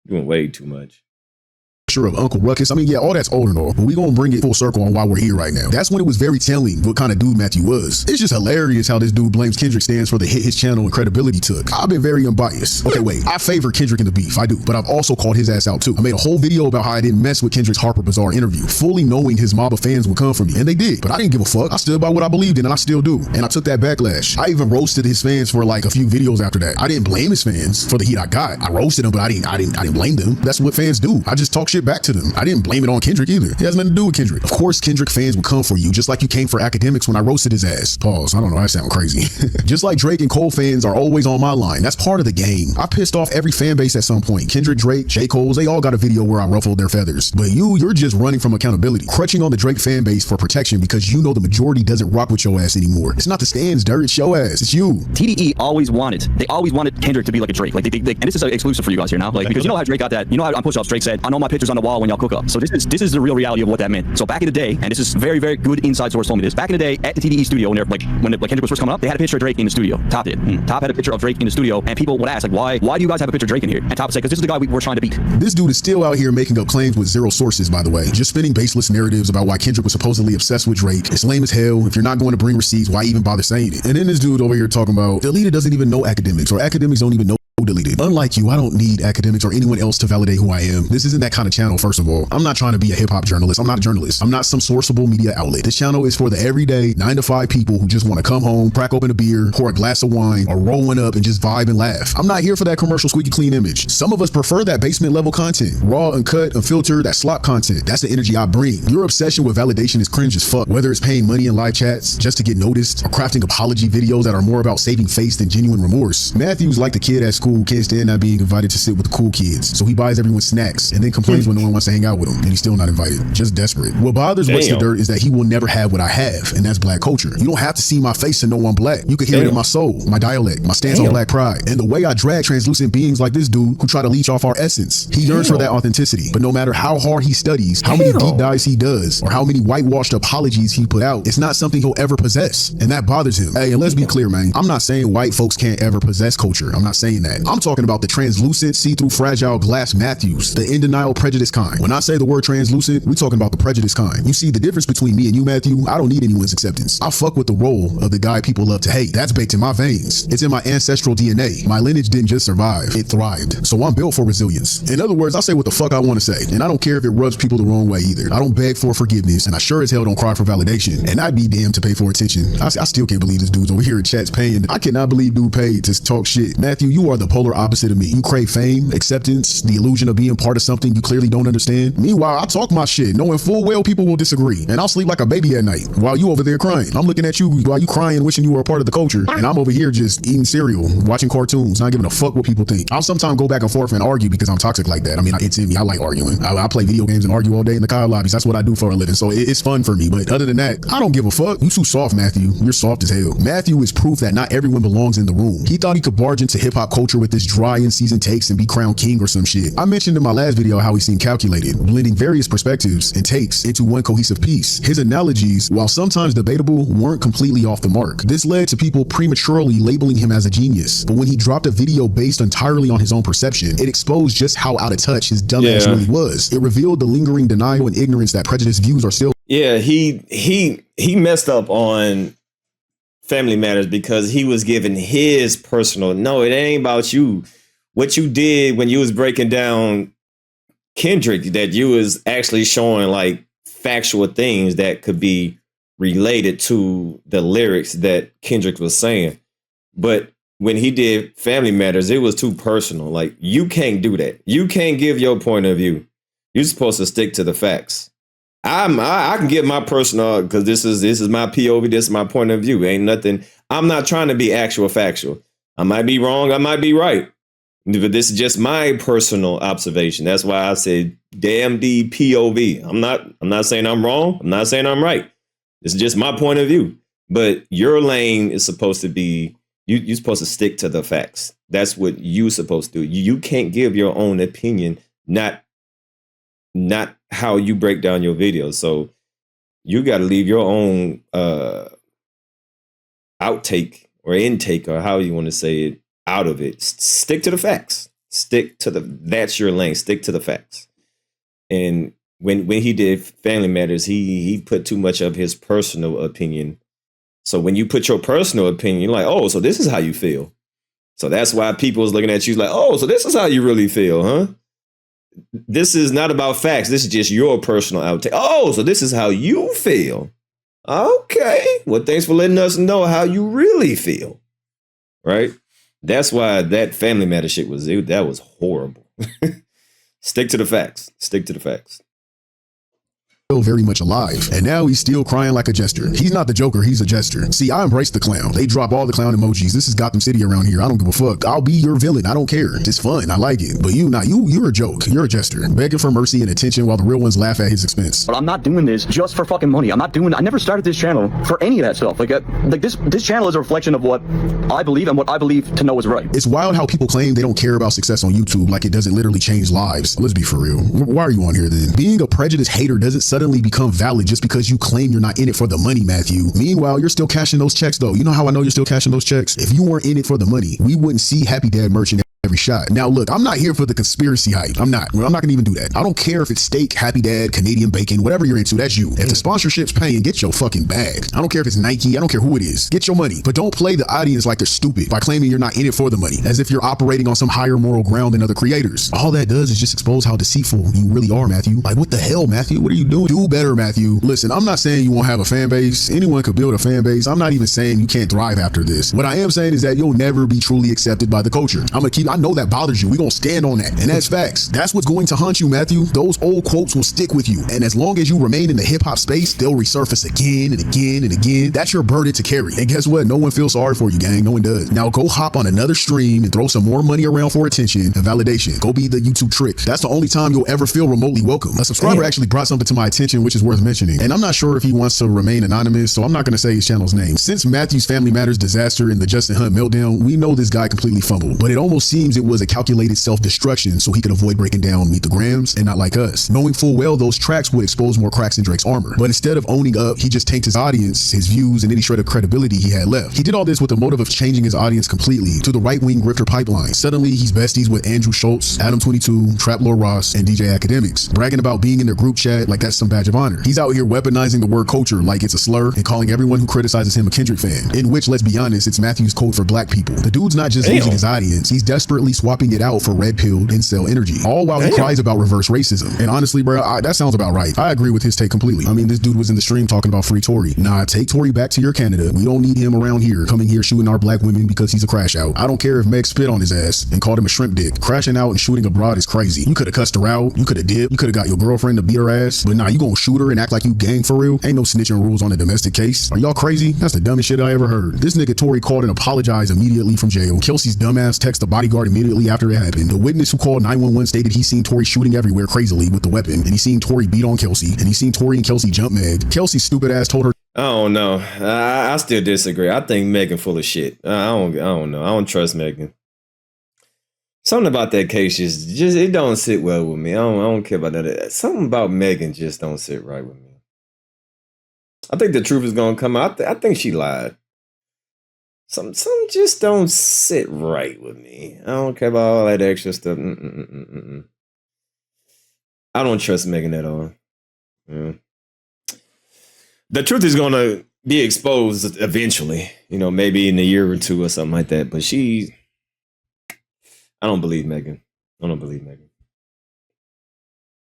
doing way too much. Of Uncle Ruckus. I mean, yeah, all that's old and all, but we gonna bring it full circle on why we're here right now. That's when it was very telling what kind of dude Matthew was. It's just hilarious how this dude blames Kendrick stands for the hit his channel and credibility took. I've been very unbiased. Okay, wait, I favor Kendrick in the beef, I do, but I've also called his ass out too. I made a whole video about how I didn't mess with Kendrick's Harper Bazaar interview, fully knowing his mob of fans would come for me, and they did, but I didn't give a fuck. I stood by what I believed in, and I still do, and I took that backlash. I even roasted his fans for like a few videos after that. I didn't blame his fans for the heat I got. I roasted them, but I didn't blame them. That's what fans do. I just talk shit back to them. I didn't blame it on Kendrick either. It has nothing to do with Kendrick. Of course, Kendrick fans would come for you, just like you came for academics when I roasted his ass. Pause. I don't know. I sound crazy. Just like Drake and Cole fans are always on my line. That's part of the game. I pissed off every fan base at some point. Kendrick, Drake, J. Cole's, they all got a video where I ruffled their feathers. But you're just running from accountability, crutching on the Drake fan base for protection because you know the majority doesn't rock with your ass anymore. It's not the stands, dirt. It's your ass. It's you. TDE always wanted Kendrick to be like a Drake. Like and this is exclusive for you guys here now. Like, because you know how Drake got that. You know how on push-ups Drake said, "I know my picture's on the wall when y'all cook up." So this is the real reality of what that meant. So back in the day, and this is very, very good inside source told me this. Back in the day at the TDE studio, when Kendrick was first coming up, they had a picture of Drake in the studio. Top did. Top had a picture of Drake in the studio, and people would ask like, why do you guys have a picture of Drake in here? And Top would say, because this is the guy we're trying to beat. This dude is still out here making up claims with zero sources, by the way, just spinning baseless narratives about why Kendrick was supposedly obsessed with Drake. It's lame as hell. If you're not going to bring receipts, why even bother saying it? And then this dude over here talking about Deleted doesn't even know academics, or academics don't even know Deleted. Unlike you, I don't need academics or anyone else to validate who I am. This isn't that kind of channel, first of all. I'm not trying to be a hip-hop journalist. I'm not a journalist. I'm not some sourceable media outlet. This channel is for the everyday 9-to-5 people who just want to come home, crack open a beer, pour a glass of wine, or roll one up and just vibe and laugh. I'm not here for that commercial squeaky clean image. Some of us prefer that basement level content. Raw, uncut, unfiltered, that slop content. That's the energy I bring. Your obsession with validation is cringe as fuck. Whether it's paying money in live chats just to get noticed, or crafting apology videos that are more about saving face than genuine remorse. Matthew's like the kid at school who can't stand not being invited to sit with the cool kids, so he buys everyone snacks and then complains when no one wants to hang out with him, and he's still not invited. Just desperate. What bothers What's the Dirt is that he will never have what I have, and that's black culture. You don't have to see my face to know I'm black. You can hear it in my soul, my dialect, my stance on black pride, and the way I drag translucent beings like this dude who try to leech off our essence. He yearns for that authenticity, but no matter how hard he studies, how many deep dives he does, or how many whitewashed apologies he put out, it's not something he'll ever possess, and that bothers him. Hey, and let's be clear, man. I'm not saying white folks can't ever possess culture. I'm not saying that. I'm talking about the translucent, see-through, fragile glass Matthews, the in denial prejudice kind. When I say the word translucent, we're talking about the prejudice kind. You see the difference between me and you, Matthew? I don't need anyone's acceptance. I fuck with the role of the guy people love to hate. That's baked in my veins. It's in my ancestral DNA. My lineage didn't just survive, it thrived. So I'm built for resilience. In other words, I say what the fuck I want to say, and I don't care if it rubs people the wrong way either. I don't beg for forgiveness, and I sure as hell don't cry for validation, and I'd be damned to pay for attention. I still can't believe this dude's over here in chats paying. I cannot believe dude paid to talk shit. Matthew, you are the polar opposite of me. You crave fame, acceptance, the illusion of being part of something you clearly don't understand. Meanwhile, I talk my shit, knowing full well people will disagree, and I'll sleep like a baby at night while you over there crying. I'm looking at you while you crying, wishing you were a part of the culture, and I'm over here just eating cereal, watching cartoons, not giving a fuck what people think. I'll sometimes go back and forth and argue because I'm toxic like that. I mean, it's in me. I like arguing. I play video games and argue all day in the car lobbies. That's what I do for a living, so it's fun for me. But other than that, I don't give a fuck. You too soft, Matthew. You're soft as hell. Matthew is proof that not everyone belongs in the room. He thought he could barge into hip-hop culture with this dry in-season takes and be crowned king or some shit. I mentioned in my last video how he seemed calculated, blending various perspectives and takes into one cohesive piece. His analogies, while sometimes debatable, weren't completely off the mark. This led to people prematurely labeling him as a genius. But when he dropped a video based entirely on his own perception, it exposed just how out of touch his dumbass really was. It revealed the lingering denial and ignorance that prejudiced views are still. Yeah, he messed up on Family Matters because he was giving his personal, no, it ain't about you. What you did when you was breaking down Kendrick, that you was actually showing like factual things that could be related to the lyrics that Kendrick was saying. But when he did Family Matters, it was too personal. Like, you can't do that. You can't give your point of view. You're supposed to stick to the facts. I can give my personal, because this is my POV, this is my point of view. Ain't nothing. I'm not trying to be actual factual. I might be wrong, I might be right. But this is just my personal observation. That's why I said damn the POV. I'm not saying I'm wrong. I'm not saying I'm right. This is just my point of view. But your lane is supposed to be, you're supposed to stick to the facts. That's what you're supposed to do. You can't give your own opinion, not how you break down your videos. So you got to leave your own outtake or intake, or how you want to say it, out of it. Stick to the facts. That's your lane. Stick to the facts. And when he did Family Matters, he put too much of his personal opinion. So when you put your personal opinion, you're like, oh, so this is how you feel. So that's why people is looking at you like, oh, so this is how you really feel, huh? This is not about facts. This is just your personal outtake. Oh, so this is how you feel. Okay. Well, thanks for letting us know how you really feel. Right? That's why that Family Matter shit that was horrible. Stick to the facts. Stick to the facts. Still very much alive, and now he's still crying like a jester. He's not the Joker, he's a jester. See, I embrace the clown. They drop all the clown emojis. This is Gotham City around here. I don't give a fuck. I'll be your villain. I don't care. It's fun. I like it. But you're a joke. You're a jester, begging for mercy and attention while the real ones laugh at his expense. But I'm not doing this just for fucking money. I never started this channel for any of that stuff. Like this channel is a reflection of what I believe and what I believe to know is right. It's wild how people claim they don't care about success on YouTube like it doesn't literally change lives. Let's be for real. Why are you on here then? Being a prejudiced hater doesn't suddenly become valid just because you claim you're not in it for the money, Matthew. Meanwhile, you're still cashing those checks though. You know how I know you're still cashing those checks? If you weren't in it for the money, we wouldn't see Happy Dad merch in every shot. Now look, I'm not here for the conspiracy hype. I'm not gonna even do that. I don't care if it's steak, Happy Dad, Canadian bacon, whatever you're into, that's you. If the sponsorship's paying, get your fucking bag. I don't care if it's Nike, I don't care who it is. Get your money, but don't play the audience like they're stupid by claiming you're not in it for the money, as if you're operating on some higher moral ground than other creators. All that does is just expose how deceitful you really are, Matthew. Like, what the hell, Matthew? What are you doing? Do better, Matthew. Listen, I'm not saying you won't have a fan base. Anyone could build a fan base. I'm not even saying you can't thrive after this. What I am saying is that you'll never be truly accepted by the culture. I know that bothers you. We're gonna stand on that. And that's facts. That's what's going to haunt you, Matthew. Those old quotes will stick with you. And as long as you remain in the hip hop space, they'll resurface again and again and again. That's your burden to carry. And guess what? No one feels sorry for you, gang. No one does. Now go hop on another stream and throw some more money around for attention and validation. Go be the YouTube trick. That's the only time you'll ever feel remotely welcome. A subscriber actually brought something to my attention, which is worth mentioning. And I'm not sure if he wants to remain anonymous, so I'm not going to say his channel's name. Since Matthew's Family Matters disaster and the Justin Hunt meltdown, we know this guy completely fumbled. But it almost seems it was a calculated self-destruction so he could avoid breaking down Meet the Grams and not like us, knowing full well those tracks would expose more cracks in Drake's armor. But instead of owning up, he just tanked his audience, his views, and any shred of credibility he had left. He did all this with the motive of changing his audience completely to the right-wing grifter pipeline. Suddenly, he's besties with Andrew Schultz, Adam22, Trap Lord Ross, and DJ Academics, bragging about being in their group chat like that's some badge of honor. He's out here weaponizing the word culture like it's a slur and calling everyone who criticizes him a Kendrick fan, in which, let's be honest, it's Matthew's code for black people. The dude's not just losing his audience, he's desperately swapping it out for red-pilled incel energy, all while he cries about reverse racism. And honestly, bro, that sounds about right. I agree with his take completely. I mean, this dude was in the stream talking about free Tory. Nah, take Tory back to your Canada. We don't need him around here, coming here shooting our black women because he's a crash out. I don't care if Meg spit on his ass and called him a shrimp dick. Crashing out and shooting abroad is crazy. You could have cussed her out, you could have dipped, you could have got your girlfriend to beat her ass, but nah, you gonna shoot her and act like you gang for real? Ain't no snitching rules on a domestic case. Are y'all crazy? That's the dumbest shit I ever heard. This nigga Tory called and apologized immediately from jail. Kelsey's dumbass texted the bodyguard immediately after it happened. The witness who called 911 stated he seen Tory shooting everywhere crazily with the weapon, and he seen Tory beat on Kelsey, and he seen Tory and Kelsey jump Meg. Kelsey's stupid ass told her, I don't know. I still disagree. I think Megan full of shit. I don't know. I don't trust Megan. Something about that case just it don't sit well with me. I don't care about that. Something about Megan just don't sit right with me. I think the truth is gonna come out. I think she lied. Some just don't sit right with me. I don't care about all that extra stuff. I don't trust Megan at all. Yeah. The truth is going to be exposed eventually, maybe in a year or two or something like that. But I don't believe Megan. I don't believe Megan.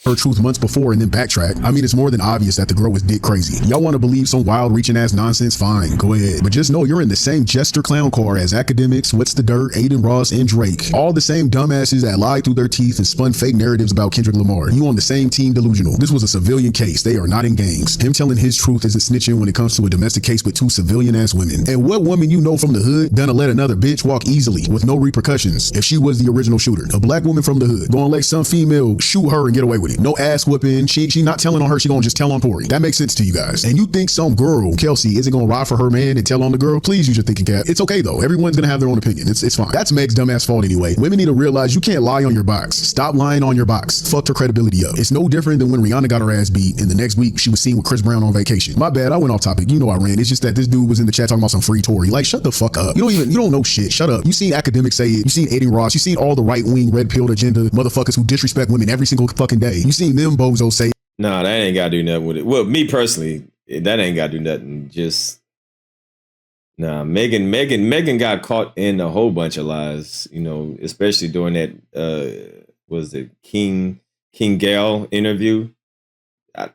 her truth months before and then backtrack. I mean, it's more than obvious that the girl was dick crazy. Y'all want to believe some wild reaching ass nonsense? Fine, go ahead. But just know you're in the same jester clown car as Academics, What's the Dirt, Aiden Ross, and Drake. All the same dumbasses that lied through their teeth and spun fake narratives about Kendrick Lamar. You on the same team delusional. This was a civilian case. They are not in gangs. Him telling his truth isn't snitching when it comes to a domestic case with two civilian ass women. And what woman you know from the hood gonna let another bitch walk easily with no repercussions if she was the original shooter? A black woman from the hood gonna let some female shoot her and get away with it. Pori. No ass whooping. She not telling on her. She gonna just tell on Pori. That makes sense to you guys. And you think some girl, Kelsey, isn't gonna ride for her man and tell on the girl? Please use your thinking cap. It's okay though. Everyone's gonna have their own opinion. It's fine. That's Meg's dumbass fault anyway. Women need to realize you can't lie on your box. Stop lying on your box. Fucked her credibility up. It's no different than when Rihanna got her ass beat and the next week she was seen with Chris Brown on vacation. My bad, I went off topic. You know I ran. It's just that this dude was in the chat talking about some free Tory. Like, shut the fuck up. You don't know shit. Shut up. You seen academics say it. You seen Aiden Ross. You seen all the right wing red pilled agenda motherfuckers who disrespect women every single fucking day. You seen them bozos say. Nah, that ain't gotta do nothing with it. Well, me personally, that ain't gotta do nothing. Just nah, Megan got caught in a whole bunch of lies, you know, especially during that was it King Gal interview.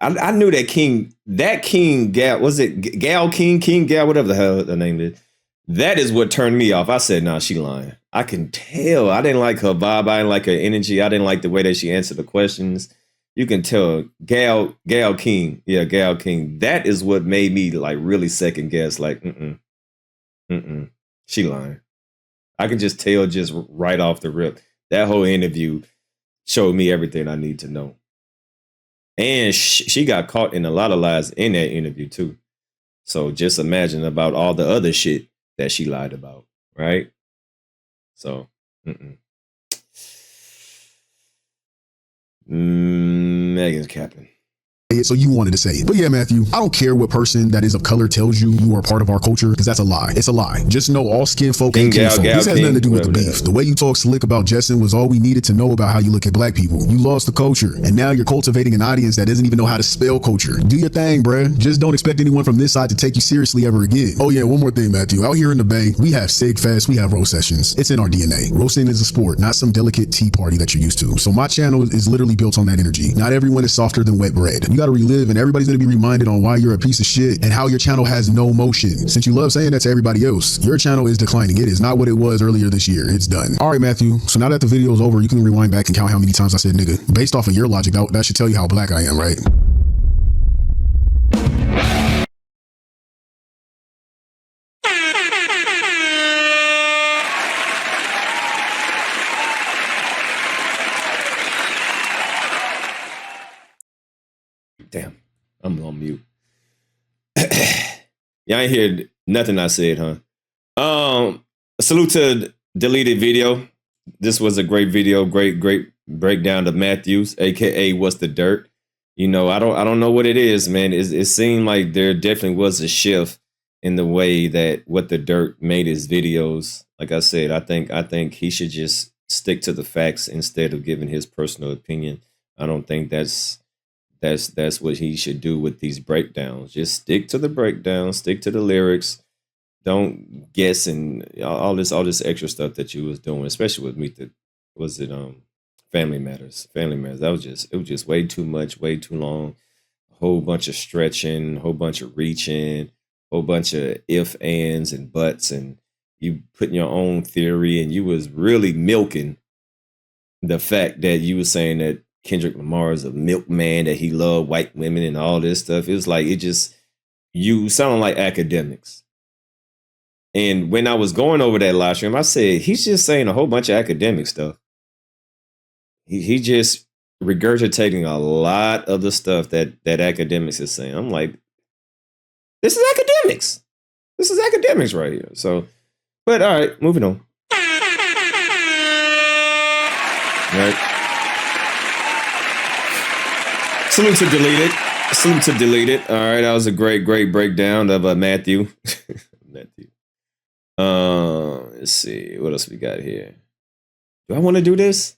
I knew that King Gal, was it Gal King Gal, whatever the hell the name is. That is what turned me off. I said, nah, she lying. I can tell. I didn't like her vibe. I didn't like her energy. I didn't like the way that she answered the questions. You can tell Gal King. Yeah, Gal King. That is what made me like really second guess. Like, she lying. I can just tell just right off the rip. That whole interview showed me everything I need to know. And she got caught in a lot of lies in that interview too. So just imagine about all the other shit that she lied about, right? So, Megan's capping. So you wanted to say it. But yeah, Matthew, I don't care what person that is of color tells you you are a part of our culture, because that's a lie. It's a lie. Just know all skin folk ain't kin folk. This has nothing to do with the beef. The way you talk slick about Justin was all we needed to know about how you look at black people. You lost the culture, and now you're cultivating an audience that doesn't even know how to spell culture. Do your thing, bruh. Just don't expect anyone from this side to take you seriously ever again. Oh yeah, one more thing, Matthew. Out here in the Bay, we have Sig Fest, we have roast sessions. It's in our DNA. Roasting is a sport, not some delicate tea party that you're used to. So my channel is literally built on that energy. Not everyone is softer than wet bread. You gotta relive, and everybody's going to be reminded on why you're a piece of shit and how your channel has no motion. Since you love saying that to everybody else, your channel is declining. It is not what it was earlier this year. It's done. All right, Matthew. So now that the video is over, you can rewind back and count how many times I said nigga. Based off of your logic, that should tell you how black I am, right? Damn, I'm on mute. Y'all ain't hear nothing I said, huh? Salute to deleted video. This was a great video, great breakdown of Matthews, aka What's the Dirt. You know, I don't know what it is, man. It seemed like there definitely was a shift in the way that What the Dirt made his videos. Like I said, I think he should just stick to the facts instead of giving his personal opinion. I don't think that's what he should do with these breakdowns. Just stick to the breakdown, stick to the lyrics. Don't guess and all this extra stuff that you was doing, especially with me. Family Matters? That was just way too much, way too long. A whole bunch of stretching, a whole bunch of reaching, a whole bunch of if, ands, and buts, and you putting your own theory, and you was really milking the fact that you were saying that Kendrick Lamar is a milkman, that he loved white women and all this stuff. It was like, you sound like academics. And when I was going over that live stream, I said, he's just saying a whole bunch of academic stuff. He just regurgitating a lot of the stuff that academics is saying. I'm like, this is academics. This is academics right here. So, but all right, moving on. Right. Salute to Deleted. All right, that was a great breakdown of Matthew. Matthew. Let's see what else we got here. Do I want to do this?